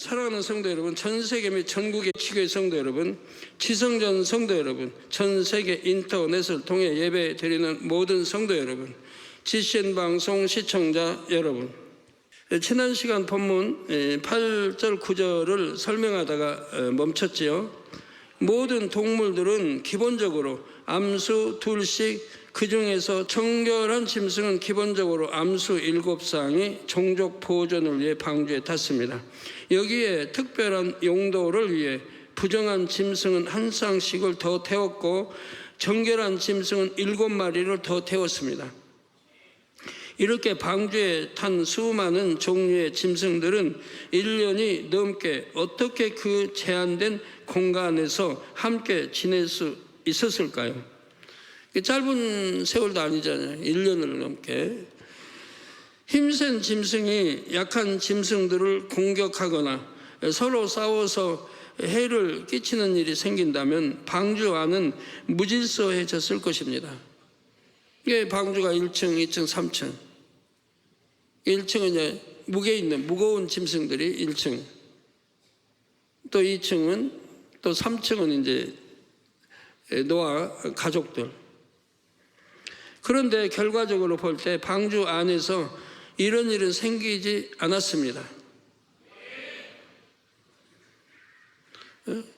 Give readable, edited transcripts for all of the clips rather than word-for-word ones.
사랑하는 성도 여러분, 전 세계 및 전국의 지교회 성도 여러분, 지성전 성도 여러분, 전 세계 인터넷을 통해 예배 드리는 모든 성도 여러분, GCN 방송 시청자 여러분, 지난 시간 본문 8절 9절을 설명하다가 멈췄지요. 모든 동물들은 기본적으로 암수 둘씩, 그 중에서 정결한 짐승은 기본적으로 암수 7쌍이 종족 보존을 위해 방주에 탔습니다. 여기에 특별한 용도를 위해 부정한 짐승은 1쌍씩을 더 태웠고 정결한 짐승은 7마리를 더 태웠습니다. 이렇게 방주에 탄 수많은 종류의 짐승들은 1년이 넘게 어떻게 그 제한된 공간에서 함께 지낼 수 있었을까요? 짧은 세월도 아니잖아요. 1년을 넘게. 힘센 짐승이 약한 짐승들을 공격하거나 서로 싸워서 해를 끼치는 일이 생긴다면 방주 안은 무질서해졌을 것입니다. 이게 방주가 1층, 2층, 3층. 1층은 이제 무게 있는 무거운 짐승들이 1층. 또 2층은 또 3층은 이제 노아 가족들. 그런데 결과적으로 볼 때 방주 안에서 이런 일은 생기지 않았습니다.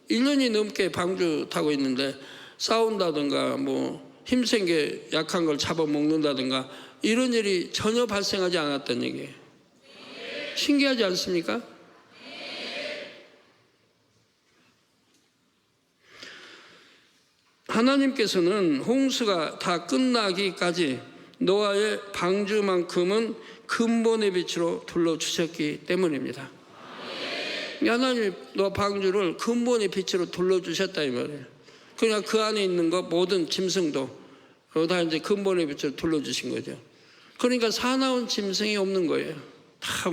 1년이 넘게 방주 타고 있는데 싸운다든가 뭐 힘센 게 약한 걸 잡아먹는다든가 이런 일이 전혀 발생하지 않았던 얘기예요. 신기하지 않습니까? 하나님께서는 홍수가 다 끝나기까지 노아의 방주만큼은 근본의 빛으로 둘러주셨기 때문입니다. 하나님 노아 방주를 근본의 빛으로 둘러주셨다 이 말이에요. 그냥 그 안에 있는 거 모든 짐승도 다 이제 근본의 빛으로 둘러주신 거죠. 그러니까 사나운 짐승이 없는 거예요. 다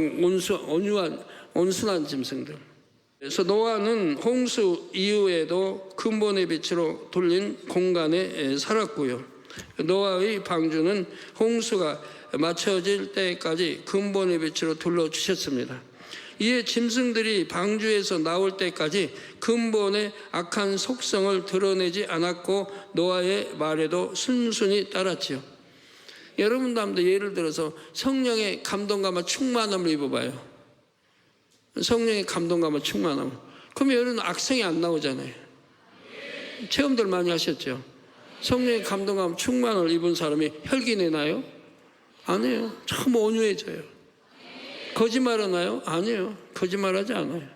온순한 짐승들. 그래서 노아는 홍수 이후에도 근본의 빛으로 돌린 공간에 살았고요. 노아의 방주는 홍수가 맞춰질 때까지 근본의 빛으로 둘러주셨습니다. 이에 짐승들이 방주에서 나올 때까지 근본의 악한 속성을 드러내지 않았고 노아의 말에도 순순히 따랐지요. 여러분도 한번 예를 들어서 성령의 감동감과 충만함을 입어봐요. 성령의 감동감과 충만함. 그러면 여러분 악성이 안 나오잖아요. 체험들 많이 하셨죠? 성령의 감동감 충만을 입은 사람이 혈기 내나요? 아니에요. 참 온유해져요. 거짓말하나요? 아니에요. 거짓말하지 않아요.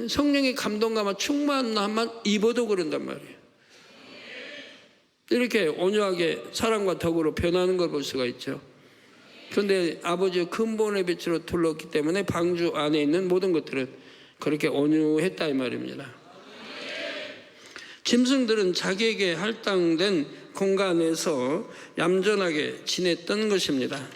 성령의 감동감과 충만함만 입어도 그런단 말이에요. 이렇게 온유하게 사랑과 덕으로 변하는 걸 볼 수가 있죠. 그런데 아버지의 근본의 빛으로 둘렀기 때문에 방주 안에 있는 모든 것들은 그렇게 온유했다 이 말입니다. 짐승들은 자기에게 할당된 공간에서 얌전하게 지냈던 것입니다.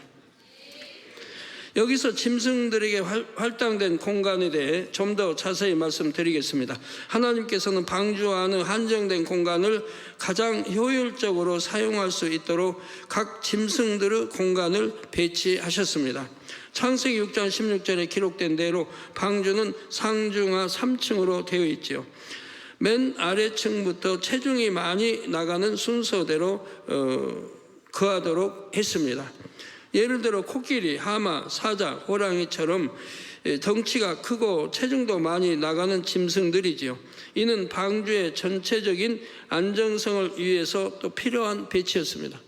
여기서 짐승들에게 할당된 공간에 대해 좀 더 자세히 말씀드리겠습니다. 하나님께서는 방주 안의 한정된 공간을 가장 효율적으로 사용할 수 있도록 각 짐승들의 공간을 배치하셨습니다. 창세기 6장 16절에 기록된 대로 방주는 상중하 3층으로 되어 있죠. 맨 아래층부터 체중이 많이 나가는 순서대로 거하도록 했습니다. 예를 들어 코끼리, 하마, 사자, 호랑이처럼 덩치가 크고 체중도 많이 나가는 짐승들이지요. 이는 방주의 전체적인 안정성을 위해서 또 필요한 배치였습니다.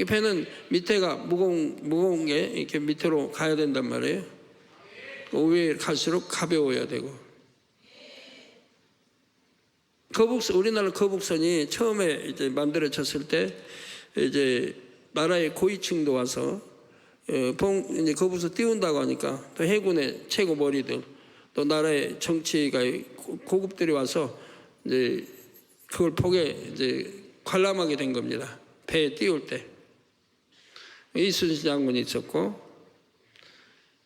배는 밑에가 무거운 게 이렇게 밑으로 가야 된단 말이에요. 위에 갈수록 가벼워야 되고. 우리나라 거북선이 처음에 이제 만들어졌을 때 이제 나라의 고위층도 와서 이제 거기서 띄운다고 하니까 또 해군의 최고 머리들 또 나라의 정치가 고급들이 와서 이제 그걸 보게 이제 관람하게 된 겁니다. 배에 띄울 때 이순신 장군이 있었고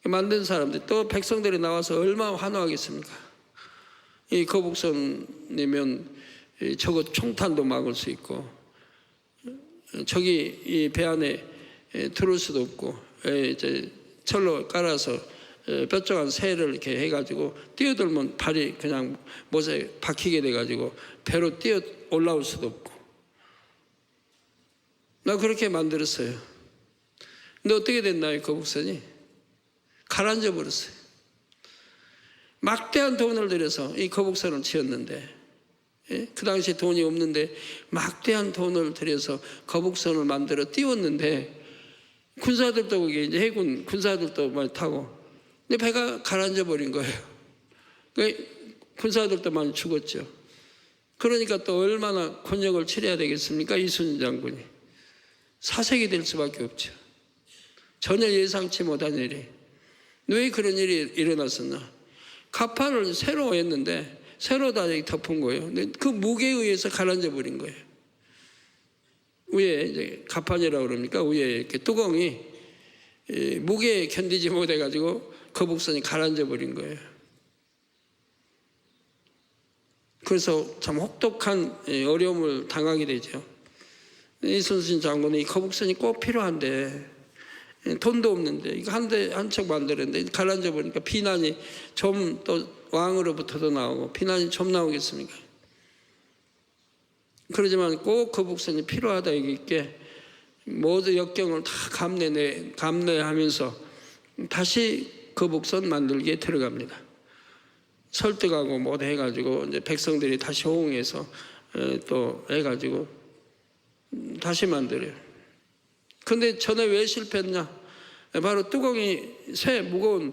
만든 사람들 또 백성들이 나와서 얼마나 환호하겠습니까? 이 거북선이면 저거 총탄도 막을 수 있고 저기 이 배 안에 들어올 수도 없고 이제 철로 깔아서 뾰족한 새를 이렇게 해가지고 뛰어들면 발이 그냥 못에 박히게 돼가지고 배로 뛰어 올라올 수도 없고. 나 그렇게 만들었어요. 근데 어떻게 됐나요? 거북선이 가라앉아 버렸어요. 막대한 돈을 들여서 이 거북선을 지었는데, 그 당시에 돈이 없는데 막대한 돈을 들여서 거북선을 만들어 띄웠는데, 군사들도 거기 이제 해군 군사들도 많이 타고, 근데 배가 가라앉아 버린 거예요. 군사들도 많이 죽었죠. 그러니까 또 얼마나 곤욕을 치러야 되겠습니까? 이순신 장군이 사색이 될 수밖에 없죠. 전혀 예상치 못한 일이. 왜 그런 일이 일어났었나? 갑판을 새로 했는데 새로 다 덮은 거예요. 근데 그 무게에 의해서 가라앉아 버린 거예요. 위에 이제 갑판이라고 그럽니까? 위에 이렇게 뚜껑이 무게에 견디지 못해가지고 거북선이 가라앉아 버린 거예요. 그래서 참 혹독한 어려움을 당하게 되죠. 이순신 장군은 이 거북선이 꼭 필요한데 돈도 없는데 이거 한 척 만들었는데 가라앉아 버리니까 비난이 좀 또 왕으로부터도 나오고, 비난이 좀 나오겠습니까? 그러지만 꼭 거북선이 필요하다 이게 모두 역경을 다 감내하면서 다시 거북선 만들기에 들어갑니다. 설득하고 뭐 해가지고 이제 백성들이 다시 호응해서 또 해가지고 다시 만들어요. 근데 전에 왜 실패했냐? 바로 뚜껑이 무거운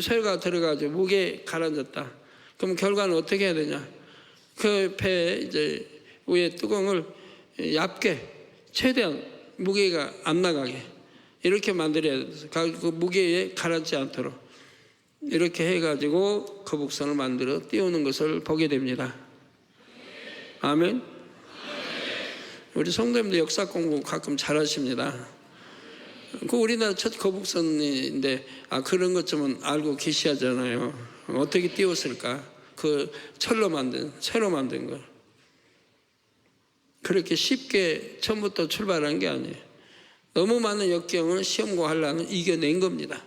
쇠가 들어가지고 무게에 가라앉았다. 그럼 결과는 어떻게 해야 되냐? 그 배에 이제 위에 뚜껑을 얇게 최대한 무게가 안 나가게 이렇게 만들어야 돼서 그 무게에 가라앉지 않도록 이렇게 해가지고 거북선을 만들어 띄우는 것을 보게 됩니다. 아멘. 우리 성도님들 역사 공부 가끔 잘하십니다. 그 우리나라 첫 거북선인데 그런 것 좀 알고 계시하잖아요. 어떻게 띄웠을까? 그 철로 만든 새로 만든 거. 그렇게 쉽게 처음부터 출발한 게 아니에요. 너무 많은 역경을 시험과 환난을 이겨낸 겁니다.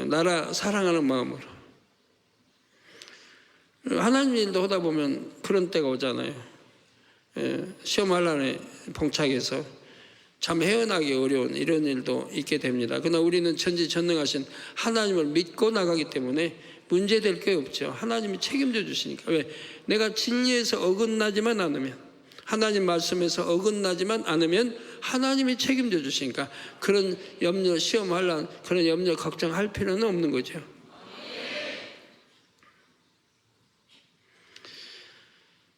나라 사랑하는 마음으로. 하나님 일도 하다 보면 그런 때가 오잖아요. 시험 환난에 봉착해서 참 헤어나기 어려운 이런 일도 있게 됩니다. 그러나 우리는 전지전능하신 하나님을 믿고 나가기 때문에 문제될 게 없죠. 하나님이 책임져 주시니까. 왜? 내가 진리에서 어긋나지만 않으면, 하나님 말씀에서 어긋나지만 않으면 하나님이 책임져 주시니까 그런 염려, 시험 환난, 그런 염려, 걱정할 필요는 없는 거죠.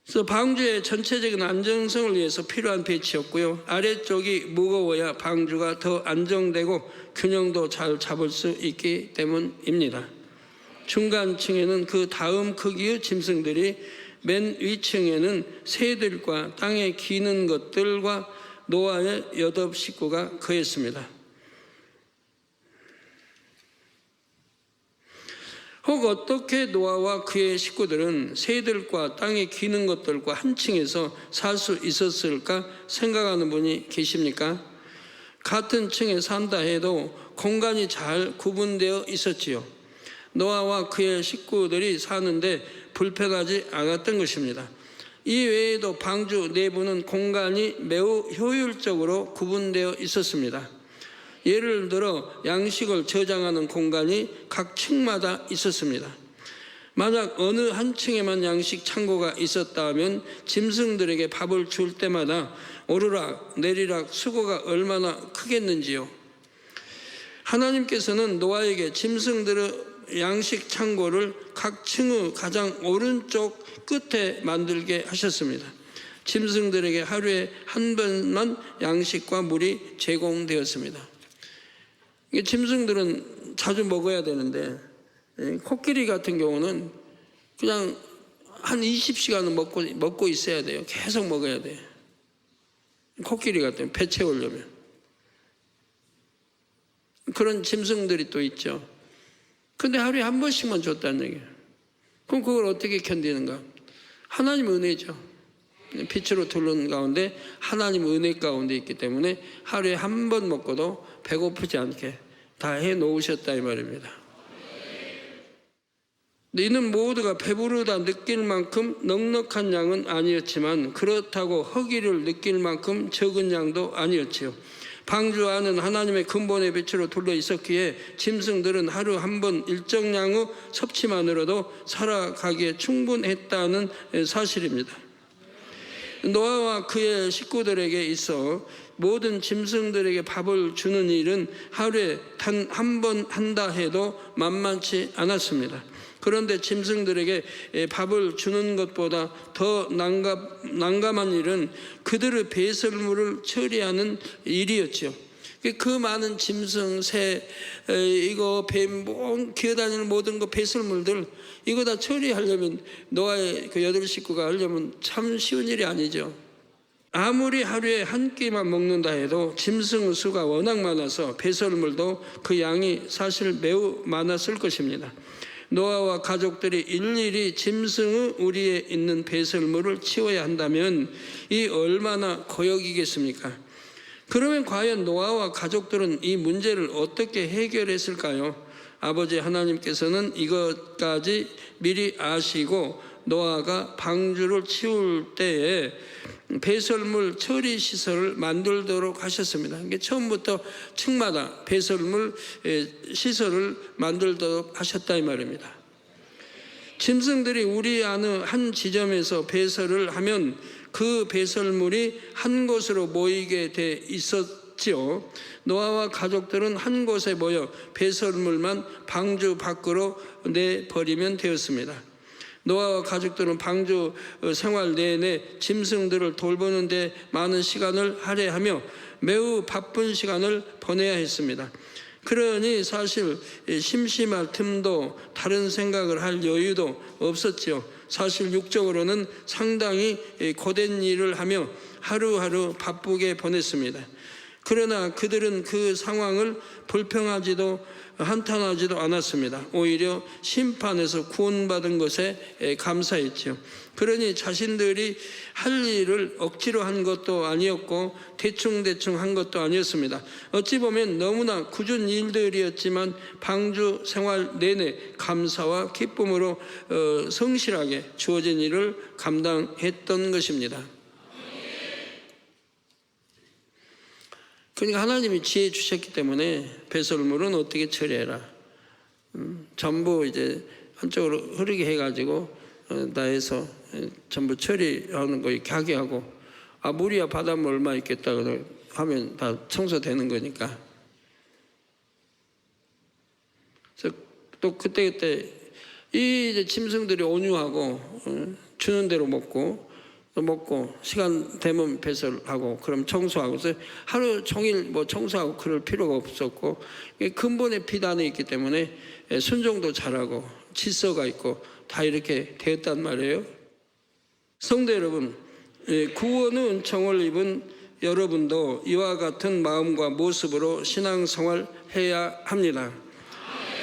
그래서 방주의 전체적인 안정성을 위해서 필요한 배치였고요. 아래쪽이 무거워야 방주가 더 안정되고 균형도 잘 잡을 수 있기 때문입니다. 중간층에는 그 다음 크기의 짐승들이, 맨 위층에는 새들과 땅에 기는 것들과 노아의 8 식구가 거했습니다. 혹 어떻게 노아와 그의 식구들은 새들과 땅에 기는 것들과 한 층에서 살 수 있었을까 생각하는 분이 계십니까? 같은 층에 산다 해도 공간이 잘 구분되어 있었지요. 노아와 그의 식구들이 사는데 불편하지 않았던 것입니다. 이 외에도 방주 내부는 공간이 매우 효율적으로 구분되어 있었습니다. 예를 들어 양식을 저장하는 공간이 각 층마다 있었습니다. 만약 어느 한 층에만 양식 창고가 있었다면 짐승들에게 밥을 줄 때마다 오르락 내리락 수고가 얼마나 크겠는지요. 하나님께서는 노아에게 짐승들의 양식 창고를 각 층의 가장 오른쪽 끝에 만들게 하셨습니다. 짐승들에게 하루에 한 번만 양식과 물이 제공되었습니다. 짐승들은 자주 먹어야 되는데, 코끼리 같은 경우는 그냥 한 20시간은 먹고 있어야 돼요. 계속 먹어야 돼요. 코끼리 같은 배 채우려면. 그런 짐승들이 또 있죠. 근데 하루에 한 번씩만 줬다는 얘기예요. 그럼 그걸 어떻게 견디는가? 하나님 은혜죠. 빛으로 둘른 가운데 하나님 은혜 가운데 있기 때문에 하루에 한 번 먹고도 배고프지 않게 다 해놓으셨다 이 말입니다. 이는 모두가 배부르다 느낄 만큼 넉넉한 양은 아니었지만 그렇다고 허기를 느낄 만큼 적은 양도 아니었지요. 방주 안은 하나님의 근본의 빛으로 둘러 있었기에 짐승들은 하루 한 번 일정량의 섭취만으로도 살아가기에 충분했다는 사실입니다. 노아와 그의 식구들에게 있어 모든 짐승들에게 밥을 주는 일은 하루에 단 한 번 한다 해도 만만치 않았습니다. 그런데 짐승들에게 밥을 주는 것보다 더 난감한 일은 그들의 배설물을 처리하는 일이었죠. 그 많은 짐승, 새, 이거 뱀, 기어다니는 모든 거 배설물들 이거 다 처리하려면 노아의 그 8식구가 하려면 참 쉬운 일이 아니죠. 아무리 하루에 한 끼만 먹는다 해도 짐승 수가 워낙 많아서 배설물도 그 양이 사실 매우 많았을 것입니다. 노아와 가족들이 일일이 짐승의 우리에 있는 배설물을 치워야 한다면 이 얼마나 고역이겠습니까? 그러면 과연 노아와 가족들은 이 문제를 어떻게 해결했을까요? 아버지 하나님께서는 이것까지 미리 아시고 노아가 방주를 치울 때에 배설물 처리 시설을 만들도록 하셨습니다. 그러니까 처음부터 층마다 배설물 시설을 만들도록 하셨다 이 말입니다. 짐승들이 우리 안의 한 지점에서 배설을 하면 그 배설물이 한 곳으로 모이게 돼 있었지요. 노아와 가족들은 한 곳에 모여 배설물만 방주 밖으로 내버리면 되었습니다. 노아와 가족들은 방주 생활 내내 짐승들을 돌보는 데 많은 시간을 할애하며 매우 바쁜 시간을 보내야 했습니다. 그러니 사실 심심할 틈도 다른 생각을 할 여유도 없었죠. 사실 육적으로는 상당히 고된 일을 하며 하루하루 바쁘게 보냈습니다. 그러나 그들은 그 상황을 불평하지도 한탄하지도 않았습니다. 오히려 심판에서 구원받은 것에 감사했죠. 그러니 자신들이 할 일을 억지로 한 것도 아니었고 대충대충 한 것도 아니었습니다. 어찌 보면 너무나 굳은 일들이었지만 방주 생활 내내 감사와 기쁨으로 성실하게 주어진 일을 감당했던 것입니다. 그러니까 하나님이 지혜 주셨기 때문에 배설물은 어떻게 처리해라. 전부 이제 한쪽으로 흐르게 해가지고 다 해서 전부 처리하는 거 이렇게 하게 하고 물이야 바닷물 얼마 있겠다 하면 다 청소되는 거니까. 그래서 또 그때 이 이제 짐승들이 온유하고 주는 대로 먹고 시간 되면 배설하고 그럼 청소하고 그래서 하루 종일 뭐 청소하고 그럴 필요가 없었고 근본의 빛 안에 있기 때문에 순종도 잘하고 질서가 있고 다 이렇게 되었단 말이에요. 성도 여러분, 구원의 은총을 입은 여러분도 이와 같은 마음과 모습으로 신앙생활 해야 합니다.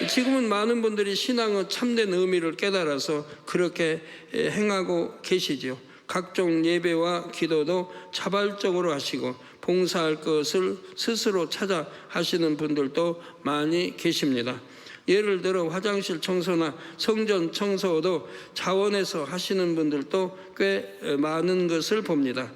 지금은 많은 분들이 신앙의 참된 의미를 깨달아서 그렇게 행하고 계시죠. 각종 예배와 기도도 자발적으로 하시고 봉사할 것을 스스로 찾아 하시는 분들도 많이 계십니다. 예를 들어 화장실 청소나 성전 청소도 자원해서 하시는 분들도 꽤 많은 것을 봅니다.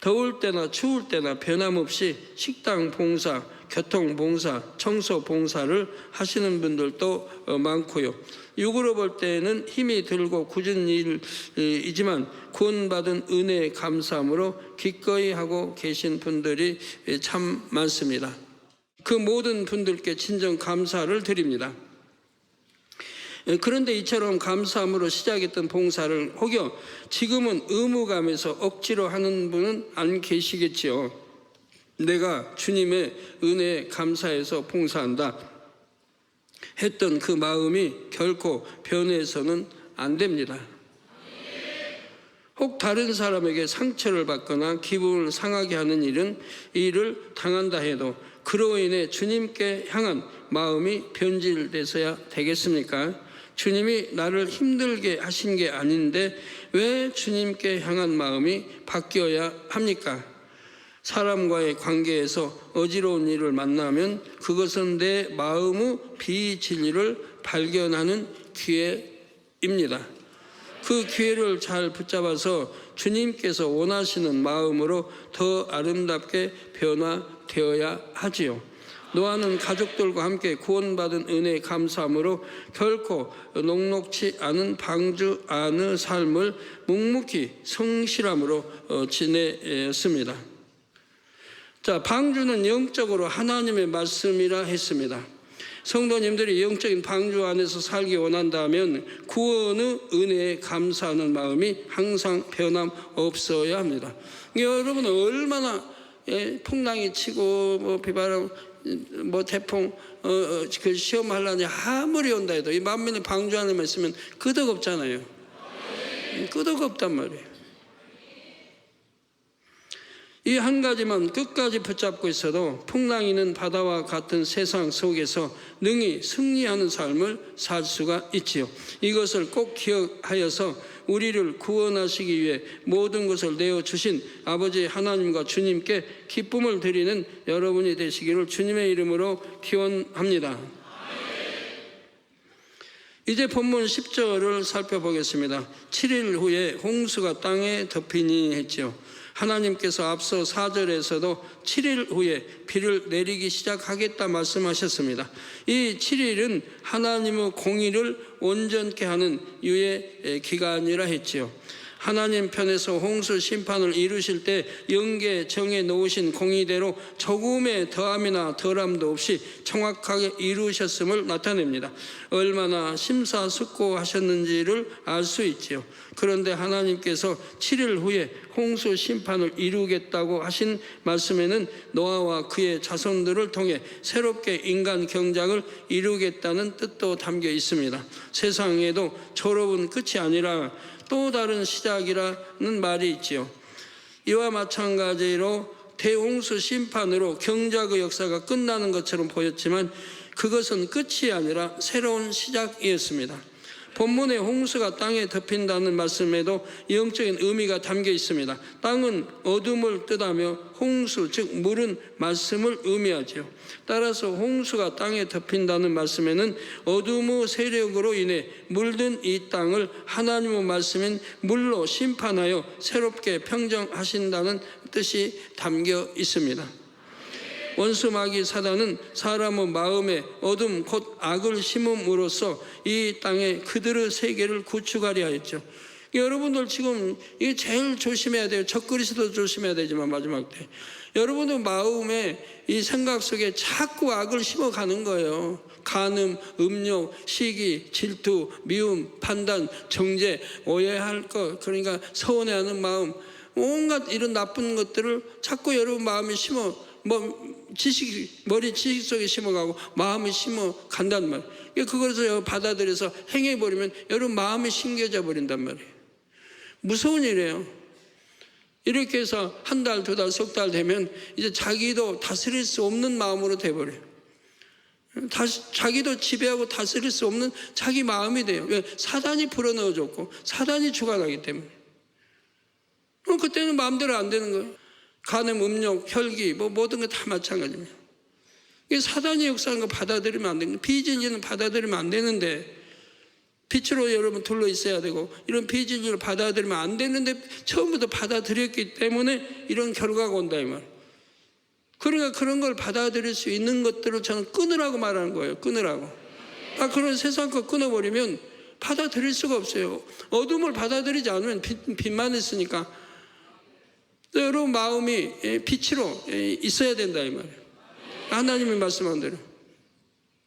더울 때나 추울 때나 변함없이 식당 봉사, 교통 봉사, 청소 봉사를 하시는 분들도 많고요. 육으로 볼 때는 힘이 들고 굳은 일이지만 구원받은 은혜에 감사함으로 기꺼이 하고 계신 분들이 참 많습니다. 그 모든 분들께 진정 감사를 드립니다. 그런데 이처럼 감사함으로 시작했던 봉사를 혹여 지금은 의무감에서 억지로 하는 분은 안 계시겠지요. 내가 주님의 은혜에 감사해서 봉사한다 했던 그 마음이 결코 변해서는 안 됩니다. 혹 다른 사람에게 상처를 받거나 기분을 상하게 하는 일을 당한다 해도 그로 인해 주님께 향한 마음이 변질돼서야 되겠습니까? 주님이 나를 힘들게 하신 게 아닌데 왜 주님께 향한 마음이 바뀌어야 합니까? 사람과의 관계에서 어지러운 일을 만나면 그것은 내 마음의 비진리를 발견하는 기회입니다. 그 기회를 잘 붙잡아서 주님께서 원하시는 마음으로 더 아름답게 변화되어야 하지요. 노아는 가족들과 함께 구원받은 은혜에 감사함으로 결코 녹록치 않은 방주 안의 삶을 묵묵히 성실함으로 지냈습니다. 자, 방주는 영적으로 하나님의 말씀이라 했습니다. 성도님들이 영적인 방주 안에서 살기 원한다면 구원의 은혜에 감사하는 마음이 항상 변함없어야 합니다. 여러분 얼마나 풍랑이 치고 뭐 비바람 뭐 태풍 그 시험하려니 아무리 온다 해도 이 만민의 방주 안에만 있으면 끄덕없잖아요. 끄덕없단 말이에요. 이 한 가지만 끝까지 붙잡고 있어도 풍랑이는 바다와 같은 세상 속에서 능히 승리하는 삶을 살 수가 있지요. 이것을 꼭 기억하여서 우리를 구원하시기 위해 모든 것을 내어주신 아버지 하나님과 주님께 기쁨을 드리는 여러분이 되시기를 주님의 이름으로 기원합니다. 이제 본문 10절을 살펴보겠습니다. 7일 후에 홍수가 땅에 덮이니 했죠. 하나님께서 앞서 4절에서도 7일 후에 비를 내리기 시작하겠다 말씀하셨습니다. 이 7일은 하나님의 공의를 온전케 하는 유예 기간이라 했지요. 하나님 편에서 홍수 심판을 이루실 때 영계 정해 놓으신 공의대로 조금의 더함이나 덜함도 없이 정확하게 이루셨음을 나타냅니다. 얼마나 심사숙고하셨는지를 알 수 있지요. 그런데 하나님께서 7일 후에 홍수 심판을 이루겠다고 하신 말씀에는 노아와 그의 자손들을 통해 새롭게 인간 경작을 이루겠다는 뜻도 담겨 있습니다. 세상에도 졸업은 끝이 아니라 또 다른 시작이라는 말이 있지요. 이와 마찬가지로 대홍수 심판으로 경작의 역사가 끝나는 것처럼 보였지만 그것은 끝이 아니라 새로운 시작이었습니다. 본문의 홍수가 땅에 덮인다는 말씀에도 영적인 의미가 담겨 있습니다. 땅은 어둠을 뜻하며 홍수, 즉 물은 말씀을 의미하죠. 따라서 홍수가 땅에 덮인다는 말씀에는 어둠의 세력으로 인해 물든 이 땅을 하나님의 말씀인 물로 심판하여 새롭게 평정하신다는 뜻이 담겨 있습니다. 원수 마귀 사단은 사람의 마음에 어둠 곧 악을 심음으로써 이 땅에 그들의 세계를 구축하려 했죠. 여러분들 지금 이게 제일 조심해야 돼요. 적그리스도 조심해야 되지만 마지막 때 여러분의 마음에 이 생각 속에 자꾸 악을 심어가는 거예요. 간음, 음욕, 시기, 질투, 미움, 판단, 정죄, 오해할 것, 그러니까 서운해하는 마음, 온갖 이런 나쁜 것들을 자꾸 여러분 마음에 심어 머리 지식 속에 심어가고 마음에 심어 간단 말이에요. 그것을 받아들여서 행해버리면 여러분 마음에 심겨져 버린단 말이에요. 무서운 일이에요. 이렇게 해서 한 달, 두 달, 석 달 되면 이제 자기도 다스릴 수 없는 마음으로 돼버려요. 자기도 지배하고 다스릴 수 없는 자기 마음이 돼요. 사단이 불어넣어줬고 사단이 주관하기 때문에. 그때는 마음대로 안 되는 거예요. 간음, 음욕, 혈기, 모든 게 다 마찬가지입니다. 이게 사단이 역사하는 거 받아들이면 안 되는 거예요. 비진리는 받아들이면 안 되는데 빛으로 여러분 둘러 있어야 되고 이런 비진리를 받아들이면 안 되는데 처음부터 받아들였기 때문에 이런 결과가 온다 이 말. 그러니까 그런 걸 받아들일 수 있는 것들을 저는 끊으라고 말하는 거예요. 끊으라고. 그런 세상 거 끊어버리면 받아들일 수가 없어요. 어둠을 받아들이지 않으면 빛만 있으니까 여러분 마음이 빛으로 있어야 된다 이 말이에요. 하나님이 말씀한 대로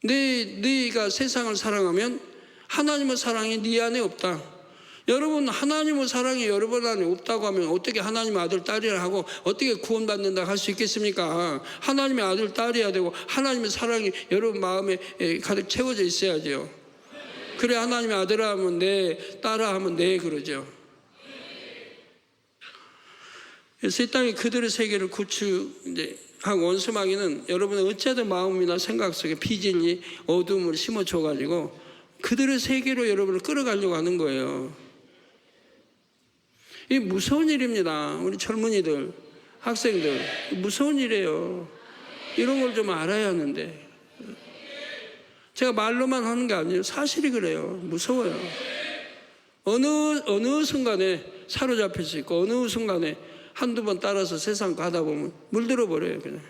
네가 세상을 사랑하면 하나님의 사랑이 네 안에 없다. 여러분 하나님의 사랑이 여러분 안에 없다고 하면 어떻게 하나님의 아들 딸이라 하고 어떻게 구원받는다 할 수 있겠습니까? 하나님의 아들 딸이어야 되고 하나님의 사랑이 여러분 마음에 가득 채워져 있어야죠. 그래 하나님의 아들아 하면 네, 딸아 하면 네 그러죠. 그래서 이 땅에 그들의 세계를 구축한 원수 마귀는 여러분의 어찌하든 마음이나 생각 속에 비진리, 어둠을 심어줘가지고 그들의 세계로 여러분을 끌어가려고 하는 거예요. 이게 무서운 일입니다. 우리 젊은이들 학생들 무서운 일이에요. 이런 걸 좀 알아야 하는데 제가 말로만 하는 게 아니에요. 사실이 그래요. 무서워요. 어느 순간에 사로잡힐 수 있고 어느 순간에 한두 번 따라서 세상 가다 보면 물들어 버려요. 그냥.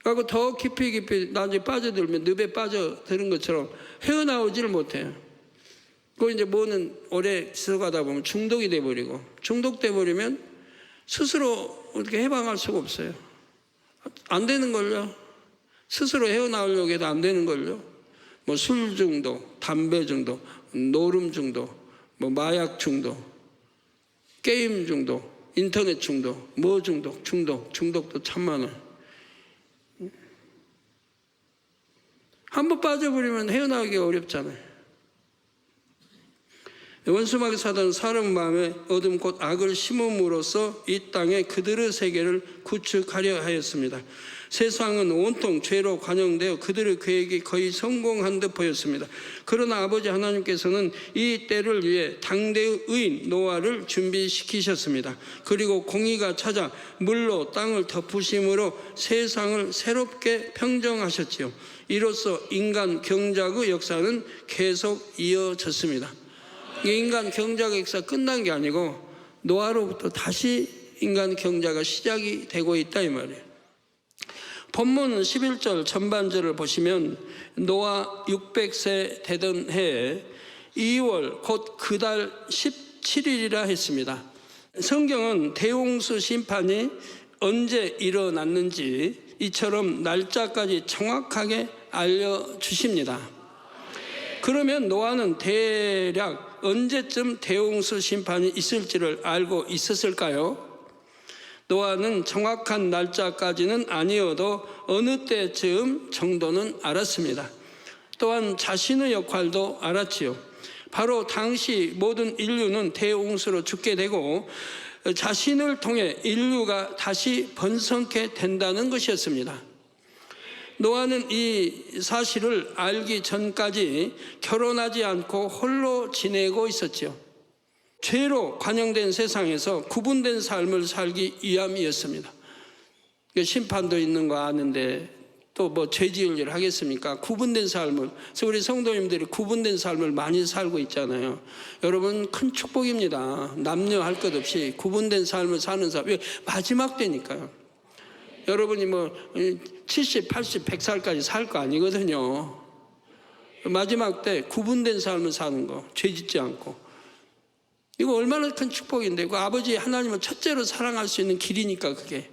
그리고 더 깊이 나중에 빠져들면 늪에 빠져드는 것처럼 헤어나오지를 못해요. 그 이제 뭐는 오래 지속하다 보면 중독이 돼버리고 중독돼 버리면 스스로 어떻게 해방할 수가 없어요. 안 되는 걸요. 스스로 헤어나오려고 해도 안 되는 걸요. 뭐 술 중독, 담배 중독, 노름 중독, 뭐 마약 중독, 게임 중독, 인터넷 중독, 뭐 중독도 참 많아요. 한번 빠져버리면 헤어나오기가 어렵잖아요. 원수마귀 사단은 사람 마음에 어둠 곧 악을 심음으로써 이 땅에 그들의 세계를 구축하려 하였습니다. 세상은 온통 죄로 관영되어 그들의 계획이 거의 성공한 듯 보였습니다. 그러나 아버지 하나님께서는 이 때를 위해 당대의 의인 노아를 준비시키셨습니다. 그리고 공의가 찾아 물로 땅을 덮으심으로 세상을 새롭게 평정하셨지요. 이로써 인간 경작의 역사는 계속 이어졌습니다. 인간 경작의 역사 끝난 게 아니고 노아로부터 다시 인간 경작가 시작이 되고 있다 이 말이에요. 본문 11절 전반절을 보시면 노아 600세 되던 해에 2월 곧 그 달 17일이라 했습니다. 성경은 대홍수 심판이 언제 일어났는지 이처럼 날짜까지 정확하게 알려주십니다. 그러면 노아는 대략 언제쯤 대홍수 심판이 있을지를 알고 있었을까요? 노아는 정확한 날짜까지는 아니어도 어느 때쯤 정도는 알았습니다. 또한 자신의 역할도 알았지요. 바로 당시 모든 인류는 대홍수로 죽게 되고 자신을 통해 인류가 다시 번성케 된다는 것이었습니다. 노아는 이 사실을 알기 전까지 결혼하지 않고 홀로 지내고 있었죠. 죄로 관영된 세상에서 구분된 삶을 살기 위함이었습니다. 심판도 있는 거 아는데 또 뭐 죄 지을 일 하겠습니까? 구분된 삶을. 그래서 우리 성도님들이 구분된 삶을 많이 살고 있잖아요. 여러분 큰 축복입니다. 남녀 할 것 없이 구분된 삶을 사는 사람. 왜? 마지막 때니까요. 여러분이 뭐 70, 80, 100살까지 살 거 아니거든요. 마지막 때 구분된 삶을 사는 거, 죄 짓지 않고. 이거 얼마나 큰 축복인데, 그 아버지 하나님을 첫째로 사랑할 수 있는 길이니까 그게.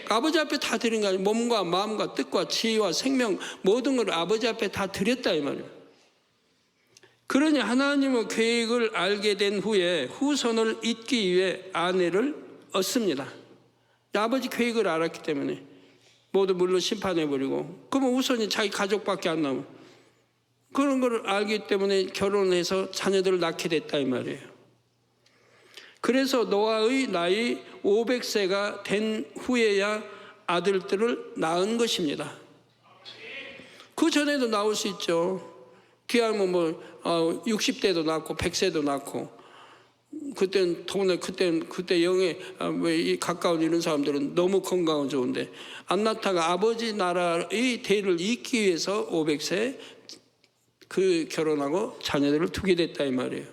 아버지 앞에 다 드린 거 아니에요. 몸과 마음과 뜻과 지혜와 생명 모든 걸 아버지 앞에 다 드렸다 이 말이에요. 그러니 하나님의 계획을 알게 된 후에 후손을 잇기 위해 아내를 얻습니다. 아버지 계획을 알았기 때문에 모두 물로 심판해버리고, 그러면 후손이 자기 가족밖에 안 남아. 그런 걸 알기 때문에 결혼해서 자녀들을 낳게 됐다 이 말이에요. 그래서 노아의 나이 500세가 된 후에야 아들들을 낳은 것입니다. 그 전에도 나올 수 있죠. 귀하면 60대도 낳고 100세도 낳고. 그때는 더구나 그때 영에 가까운 이런 사람들은 너무 건강은 좋은데 안 낳다가 아버지 나라의 대를 잇기 위해서 500세 그 결혼하고 자녀들을 두게 됐다 이 말이에요.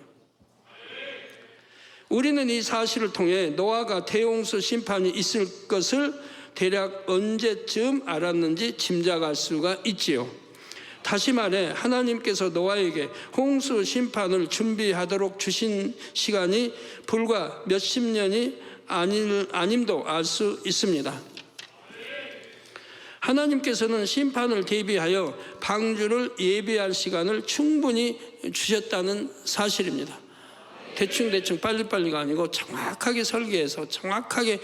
우리는 이 사실을 통해 노아가 대홍수 심판이 있을 것을 대략 언제쯤 알았는지 짐작할 수가 있지요. 다시 말해 하나님께서 노아에게 홍수 심판을 준비하도록 주신 시간이 불과 몇십 년이 아님도 알 수 있습니다. 하나님께서는 심판을 대비하여 방주를 예비할 시간을 충분히 주셨다는 사실입니다. 대충 빨리빨리가 아니고 정확하게 설계해서 정확하게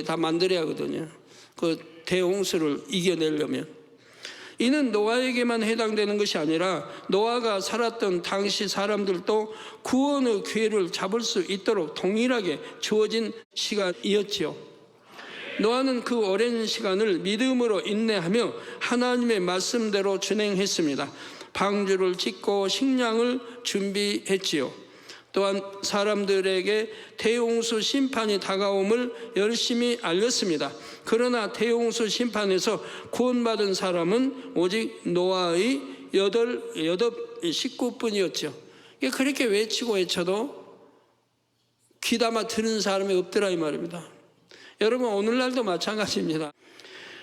다 만들어야 하거든요. 그 대홍수를 이겨내려면. 이는 노아에게만 해당되는 것이 아니라 노아가 살았던 당시 사람들도 구원의 기회를 잡을 수 있도록 동일하게 주어진 시간이었지요. 노아는 그 오랜 시간을 믿음으로 인내하며 하나님의 말씀대로 준행했습니다. 방주를 짓고 식량을 준비했지요. 또한 사람들에게 대홍수 심판이 다가옴을 열심히 알렸습니다. 그러나 대홍수 심판에서 구원받은 사람은 오직 노아의 여덟 식구뿐이었죠. 그렇게 외치고 외쳐도 귀담아 듣는 사람이 없더라 이 말입니다. 여러분, 오늘날도 마찬가지입니다.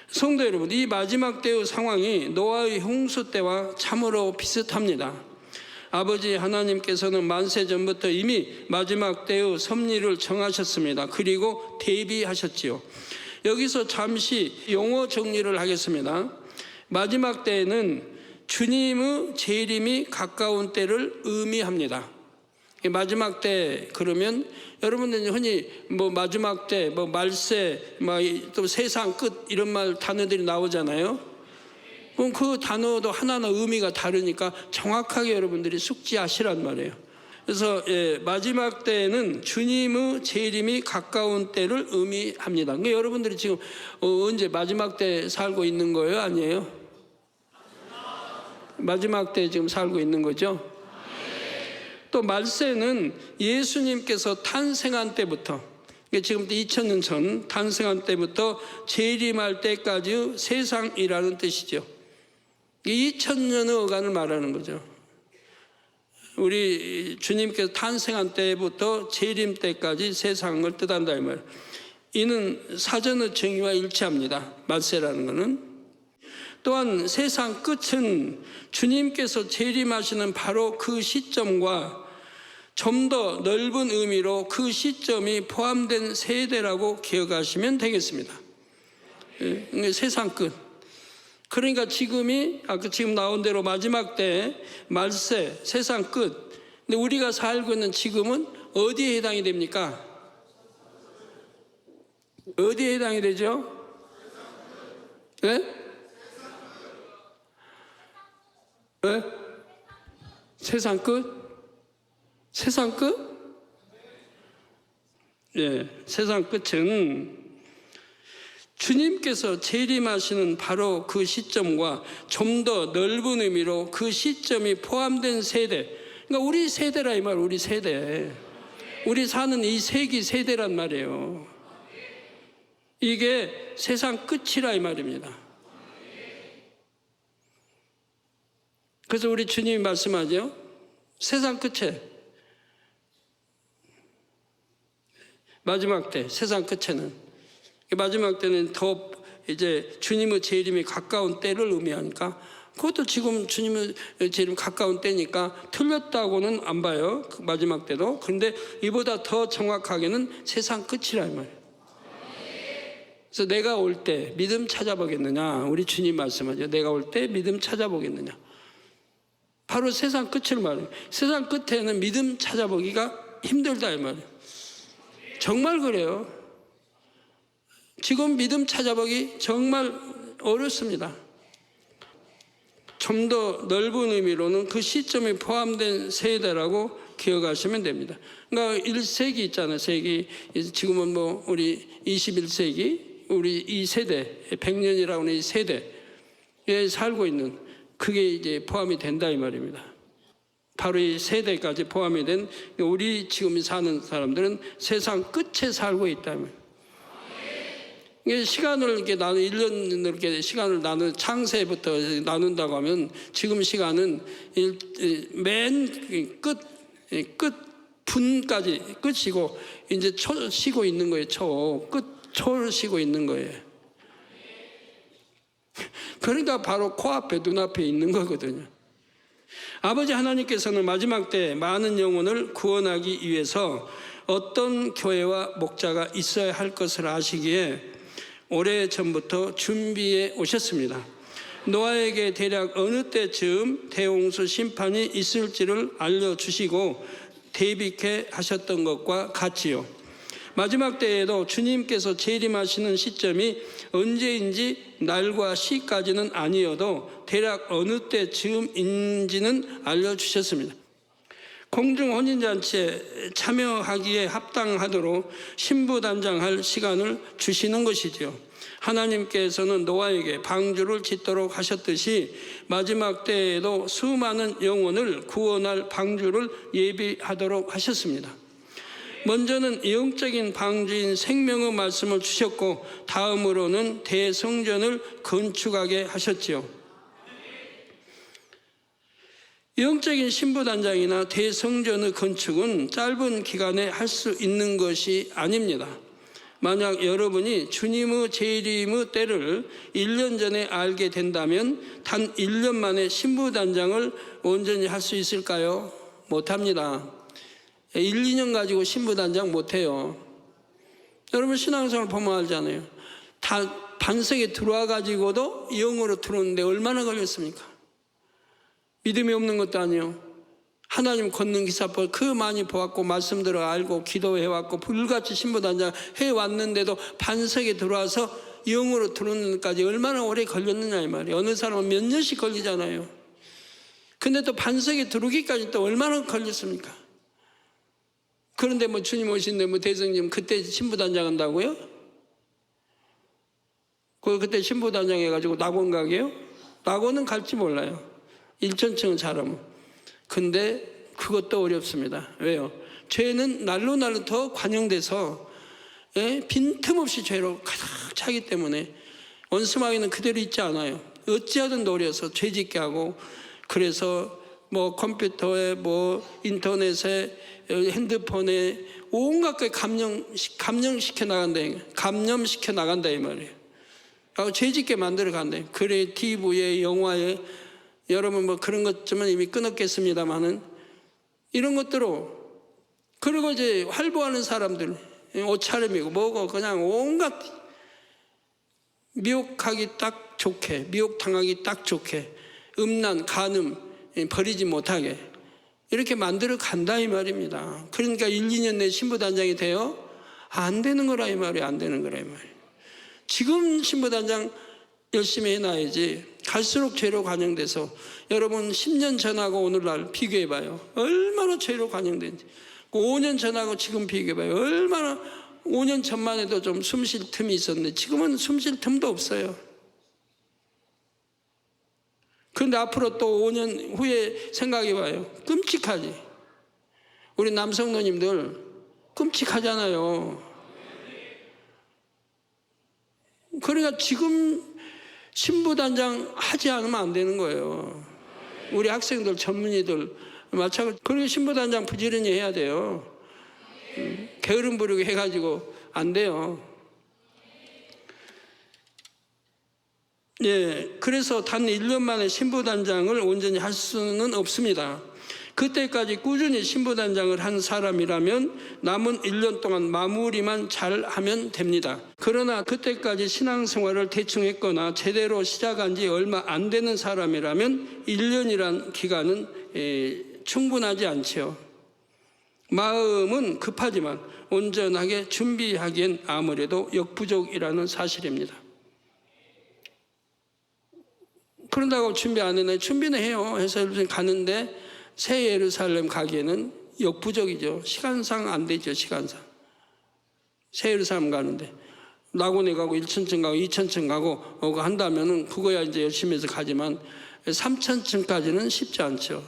성도 여러분, 이 마지막 때의 상황이 노아의 홍수 때와 참으로 비슷합니다. 아버지 하나님께서는 만세 전부터 이미 마지막 때의 섭리를 정하셨습니다. 그리고 대비하셨지요. 여기서 잠시 용어 정리를 하겠습니다. 마지막 때에는 주님의 재림이 가까운 때를 의미합니다. 마지막 때 그러면 여러분들이 흔히 마지막 때, 말세, 또 세상 끝 이런 말 단어들이 나오잖아요. 그럼 그 단어도 하나하나 의미가 다르니까 정확하게 여러분들이 숙지하시란 말이에요. 그래서 마지막 때에는 주님의 재림이 가까운 때를 의미합니다. 그러니까 여러분들이 지금 언제 마지막 때 살고 있는 거예요? 아니에요? 마지막 때 지금 살고 있는 거죠? 또 말세는 예수님께서 탄생한 때부터, 지금부터 2000년 전 탄생한 때부터 재림할 때까지 세상이라는 뜻이죠. 2000년의 어간을 말하는 거죠. 우리 주님께서 탄생한 때부터 재림 때까지 세상을 뜻한다 이 말이에요. 이는 사전의 정의와 일치합니다. 말세라는 것은. 또한 세상 끝은 주님께서 재림하시는 바로 그 시점과 좀 더 넓은 의미로 그 시점이 포함된 세대라고 기억하시면 되겠습니다. 세상 끝. 그러니까 지금이 아까 지금 나온 대로 마지막 때 말세, 세상 끝. 근데 우리가 살고 있는 지금은 어디에 해당이 됩니까? 어디에 해당이 되죠? 네? 네? 세상 끝? 세상 끝? 예, 세상 끝은 주님께서 재림하시는 바로 그 시점과 좀 더 넓은 의미로 그 시점이 포함된 세대. 그러니까 우리 세대라 이 말, 우리 세대. 우리 사는 이 세기 세대란 말이에요. 이게 세상 끝이라 이 말입니다. 그래서 우리 주님이 말씀하죠. 세상 끝에 마지막 때, 세상 끝에는 마지막 때는 더 이제 주님의 재림이 가까운 때를 의미하니까 그것도 지금 주님의 재림 가까운 때니까 틀렸다고는 안 봐요. 그 마지막 때도. 그런데 이보다 더 정확하게는 세상 끝이라 이 말이에요. 그래서 내가 올 때 믿음 찾아보겠느냐. 우리 주님 말씀하죠. 내가 올 때 믿음 찾아보겠느냐. 바로 세상 끝을 말해요. 세상 끝에는 믿음 찾아보기가 힘들다 이 말이에요. 정말 그래요. 지금 믿음 찾아보기 정말 어렵습니다. 좀 더 넓은 의미로는 그 시점이 포함된 세대라고 기억하시면 됩니다. 그러니까 1세기 있잖아요. 세기. 지금은 우리 21세기, 우리 이 세대, 100년이라고 하는 이 세대에 살고 있는 그게 이제 포함이 된다 이 말입니다. 바로 이 세대까지 포함이 된 우리 지금 사는 사람들은 세상 끝에 살고 있다면, 시간을 이렇게 1년 이렇게 시간을 창세부터 나눈다고 하면 지금 시간은 맨 끝 분까지 끝이고 이제 초 쉬고 있는 거예요. 초를 쉬고 있는 거예요. 그러니까 바로 코앞에 눈앞에 있는 거거든요. 아버지 하나님께서는 마지막 때 많은 영혼을 구원하기 위해서 어떤 교회와 목자가 있어야 할 것을 아시기에 오래전부터 준비해 오셨습니다. 노아에게 대략 어느 때쯤 대홍수 심판이 있을지를 알려주시고 대비케 하셨던 것과 같지요. 마지막 때에도 주님께서 재림하시는 시점이 언제인지 날과 시까지는 아니어도 대략 어느 때쯤인지는 알려주셨습니다. 공중혼인잔치에 참여하기에 합당하도록 신부단장할 시간을 주시는 것이죠. 하나님께서는 노아에게 방주를 짓도록 하셨듯이 마지막 때에도 수많은 영혼을 구원할 방주를 예비하도록 하셨습니다. 먼저는 영적인 방주인 생명의 말씀을 주셨고 다음으로는 대성전을 건축하게 하셨지요. 영적인 신부단장이나 대성전의 건축은 짧은 기간에 할 수 있는 것이 아닙니다. 만약 여러분이 주님의 재림의 때를 1년 전에 알게 된다면 단 1년 만에 신부단장을 온전히 할 수 있을까요? 못합니다. 1, 2년 가지고 신부단장 못해요. 여러분 신앙생활 보면 알잖아요. 다 반석에 들어와 가지고도 영으로 들어오는데 얼마나 걸렸습니까? 믿음이 없는 것도 아니에요. 하나님 걷는 기사법 그 많이 보았고 말씀 들어 알고 기도해왔고 불같이 신부단장 해왔는데도 반석에 들어와서 영으로 들어오는 데까지 얼마나 오래 걸렸느냐 이 말이에요. 어느 사람은 몇 년씩 걸리잖아요. 근데 또 반석에 들어오기까지 또 얼마나 걸렸습니까? 그런데 뭐 주님 오신데 뭐 대성님 그때 신부단장 한다고요? 그때 신부단장 해가지고 낙원 가게요? 낙원은 갈지 몰라요. 1,000층은 잘하면. 근데 그것도 어렵습니다. 왜요? 죄는 날로 날로 더 관영돼서 빈틈없이 죄로 가득 차기 때문에 원수마귀는 그대로 있지 않아요. 어찌하든 노려서 죄짓게 하고 그래서 뭐 컴퓨터에 뭐 인터넷에 핸드폰에 온갖 걸 감염시켜 나간다 이 말이에요. 죄짓게 만들어 간다. 그래 TV에 영화에 여러분 뭐 그런 것쯤은 이미 끊었겠습니다만은 이런 것들로 그리고 이제 활보하는 사람들 옷차림이고 뭐고 그냥 온갖 미혹하기 딱 좋게 미혹당하기 딱 좋게 음란 간음 버리지 못하게 이렇게 만들어 간다 이 말입니다. 그러니까 1, 2년 내 신부단장이 돼요? 안 되는 거라 이 말이에요. 안 되는 거라 이 말이에요. 지금 신부단장 열심히 해놔야지. 갈수록 죄로 관영돼서 여러분 10년 전하고 오늘날 비교해봐요. 얼마나 죄로 관영된지. 5년 전하고 지금 비교해봐요. 얼마나 5년 전만 해도 좀 숨 쉴 틈이 있었는데 지금은 숨 쉴 틈도 없어요. 그런데 앞으로 또 5년 후에 생각해봐요. 끔찍하지. 우리 남성노님들 끔찍하잖아요. 그러니까 지금 신부단장 하지 않으면 안 되는 거예요. 우리 학생들, 전문의들 마찬가지. 그리고 신부단장 부지런히 해야 돼요. 게으름 부리고 해가지고 안 돼요. 예, 그래서 단 1년 만에 신부단장을 온전히 할 수는 없습니다. 그때까지 꾸준히 신부단장을 한 사람이라면 남은 1년 동안 마무리만 잘 하면 됩니다. 그러나 그때까지 신앙생활을 대충 했거나 제대로 시작한 지 얼마 안 되는 사람이라면 1년이란 기간은 충분하지 않지요. 마음은 급하지만 온전하게 준비하기엔 아무래도 역부족이라는 사실입니다. 그런다고 준비 안 해요. 준비는 해요. 해서 가는데 새 예루살렘 가기에는 역부족이죠. 시간상 안 되죠. 시간상. 새 예루살렘 가는데 낙원에 가고 1,000층 가고 2,000층 가고 한다면은 그거야 이제 열심히 해서 가지만 3,000층까지는 쉽지 않죠.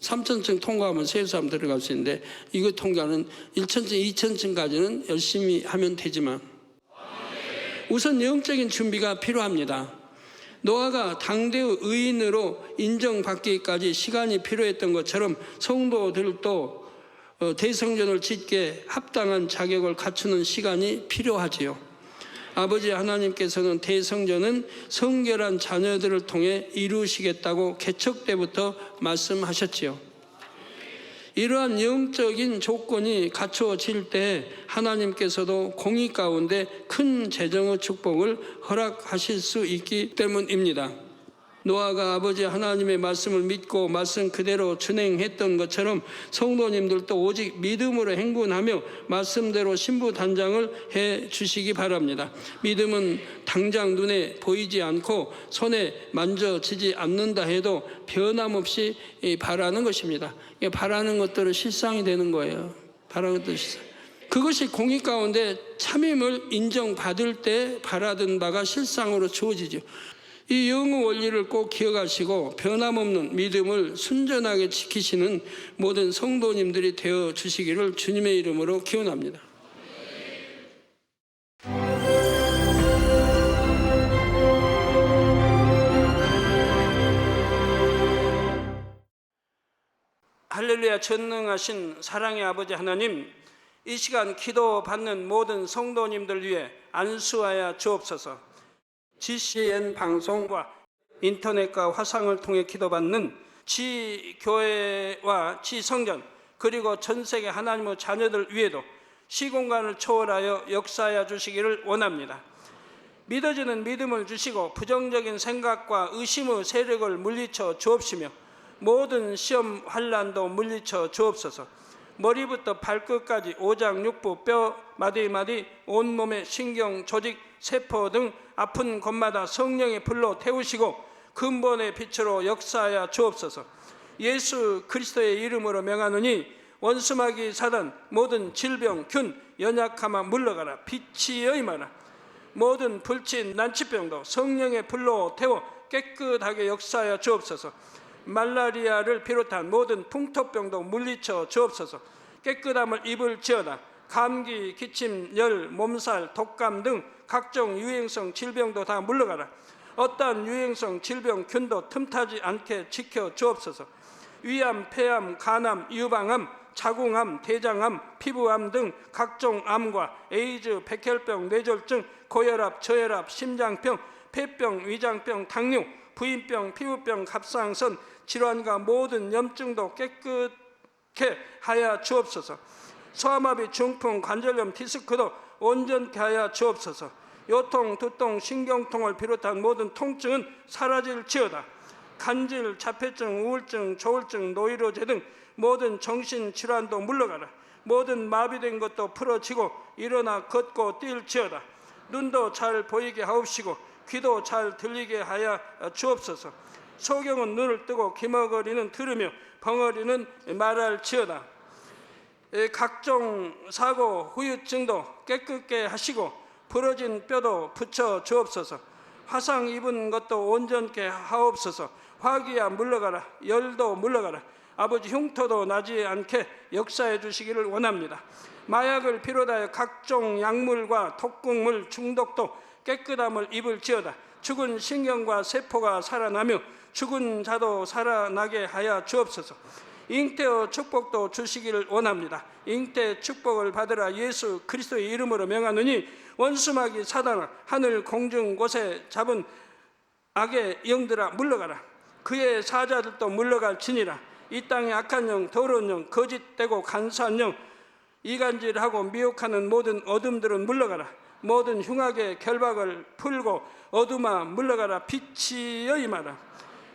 3,000층 통과하면 새 예루살렘 들어갈 수 있는데 이거 통과는 1,000층, 2,000층까지는 열심히 하면 되지만 우선 영적인 준비가 필요합니다. 노아가 당대의 의인으로 인정받기까지 시간이 필요했던 것처럼 성도들도 대성전을 짓게 합당한 자격을 갖추는 시간이 필요하지요. 아버지 하나님께서는 대성전은 성결한 자녀들을 통해 이루시겠다고 개척 때부터 말씀하셨지요. 이러한 영적인 조건이 갖춰질 때 하나님께서도 공의 가운데 큰 재정의 축복을 허락하실 수 있기 때문입니다. 노아가 아버지 하나님의 말씀을 믿고 말씀 그대로 준행했던 것처럼 성도님들도 오직 믿음으로 행군하며 말씀대로 신부단장을 해 주시기 바랍니다. 믿음은 당장 눈에 보이지 않고 손에 만져지지 않는다 해도 변함없이 바라는 것입니다. 바라는 것들은 실상이 되는 거예요. 바라는 것들은 실상. 그것이 공의 가운데 참임을 인정받을 때 바라던 바가 실상으로 주어지죠. 이 영의 원리를 꼭 기억하시고 변함없는 믿음을 순전하게 지키시는 모든 성도님들이 되어 주시기를 주님의 이름으로 기원합니다. 할렐루야. 전능하신 사랑의 아버지 하나님, 이 시간 기도받는 모든 성도님들 위해 안수하여 주옵소서. GCN 방송과 인터넷과 화상을 통해 기도받는 지교회와 지성전 그리고 전세계 하나님의 자녀들 위에도 시공간을 초월하여 역사하여 주시기를 원합니다. 믿어지는 믿음을 주시고 부정적인 생각과 의심의 세력을 물리쳐 주옵시며 모든 시험 환난도 물리쳐 주옵소서. 머리부터 발끝까지 오장 육부 뼈 마디마디 온몸의 신경 조직 세포 등 아픈 곳마다 성령의 불로 태우시고 근본의 빛으로 역사하여 주옵소서. 예수 그리스도의 이름으로 명하노니 원수마귀 사단 모든 질병 균 연약함아 물러가라. 빛이 여임하라. 모든 불친 난치병도 성령의 불로 태워 깨끗하게 역사하여 주옵소서. 말라리아를 비롯한 모든 풍토병도 물리쳐 주옵소서. 깨끗함을 입을지어다. 감기, 기침, 열, 몸살, 독감 등 각종 유행성 질병도 다 물러가라. 어떠한 유행성 질병 균도 틈타지 않게 지켜 주옵소서. 위암, 폐암, 간암, 유방암, 자궁암, 대장암, 피부암 등 각종 암과 에이즈, 백혈병, 뇌졸중, 고혈압, 저혈압, 심장병, 폐병, 위장병, 당뇨, 부인병, 피부병, 갑상선 질환과 모든 염증도 깨끗게 하여 주옵소서. 소아마비, 중풍, 관절염, 디스크도 온전케 하여 주옵소서. 요통, 두통, 신경통을 비롯한 모든 통증은 사라질지어다. 간질, 자폐증, 우울증, 조울증, 노이로제 등 모든 정신질환도 물러가라. 모든 마비된 것도 풀어지고 일어나 걷고 뛸지어다. 눈도 잘 보이게 하옵시고 귀도 잘 들리게 하여 주옵소서. 소경은 눈을 뜨고 기머거리는 들으며 벙어리는 말할지어다. 각종 사고 후유증도 깨끗게 하시고 부러진 뼈도 붙여 주옵소서. 화상 입은 것도 온전케 하옵소서. 화기야 물러가라. 열도 물러가라. 아버지 흉터도 나지 않게 역사해 주시기를 원합니다. 마약을 비롯하여 각종 약물과 독극물 중독도 깨끗함을 입을지어다. 죽은 신경과 세포가 살아나며 죽은 자도 살아나게 하여 주옵소서. 잉태의 축복도 주시기를 원합니다. 잉태 축복을 받으라. 예수 그리스도의 이름으로 명하노니 원수마귀 사단아 하늘 공중 곳에 잡은 악의 영들아 물러가라. 그의 사자들도 물러갈지니라. 이 땅의 악한 영, 더러운 영, 거짓되고 간사한 영, 이간질하고 미혹하는 모든 어둠들은 물러가라. 모든 흉악의 결박을 풀고 어둠아 물러가라. 빛이 여임하라.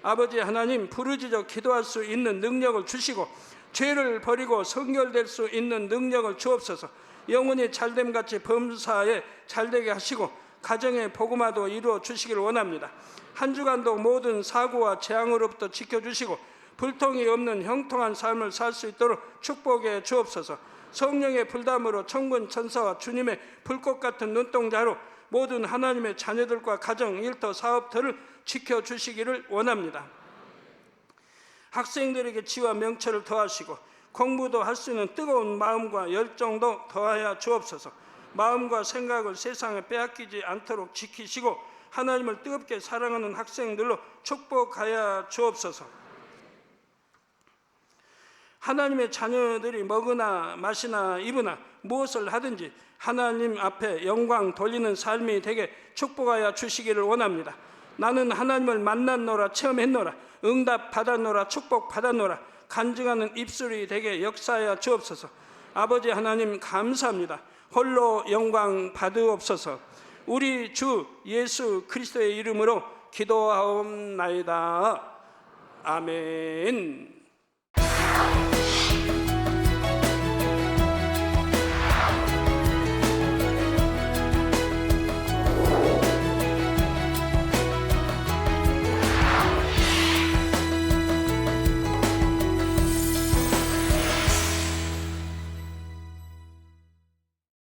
아버지 하나님, 부르짖어 기도할 수 있는 능력을 주시고 죄를 버리고 성결될 수 있는 능력을 주옵소서. 영혼이 잘됨같이 범사에 잘되게 하시고 가정의 복음화도 이루어 주시길 원합니다. 한 주간도 모든 사고와 재앙으로부터 지켜주시고 불통이 없는 형통한 삶을 살 수 있도록 축복해 주옵소서. 성령의 불담으로 천군 천사와 주님의 불꽃 같은 눈동자로 모든 하나님의 자녀들과 가정, 일터, 사업들을 지켜주시기를 원합니다. 학생들에게 지와 명철을 더하시고 공부도 할 수 있는 뜨거운 마음과 열정도 더하여 주옵소서. 마음과 생각을 세상에 빼앗기지 않도록 지키시고 하나님을 뜨겁게 사랑하는 학생들로 축복하여 주옵소서. 하나님의 자녀들이 먹으나 마시나 입으나 무엇을 하든지 하나님 앞에 영광 돌리는 삶이 되게 축복하여 주시기를 원합니다. 나는 하나님을 만났노라, 체험했노라, 응답 받았노라, 축복 받았노라, 간증하는 입술이 되게 역사하여 주옵소서. 아버지 하나님 감사합니다. 홀로 영광 받으옵소서. 우리 주 예수 그리스도의 이름으로 기도하옵나이다. 아멘.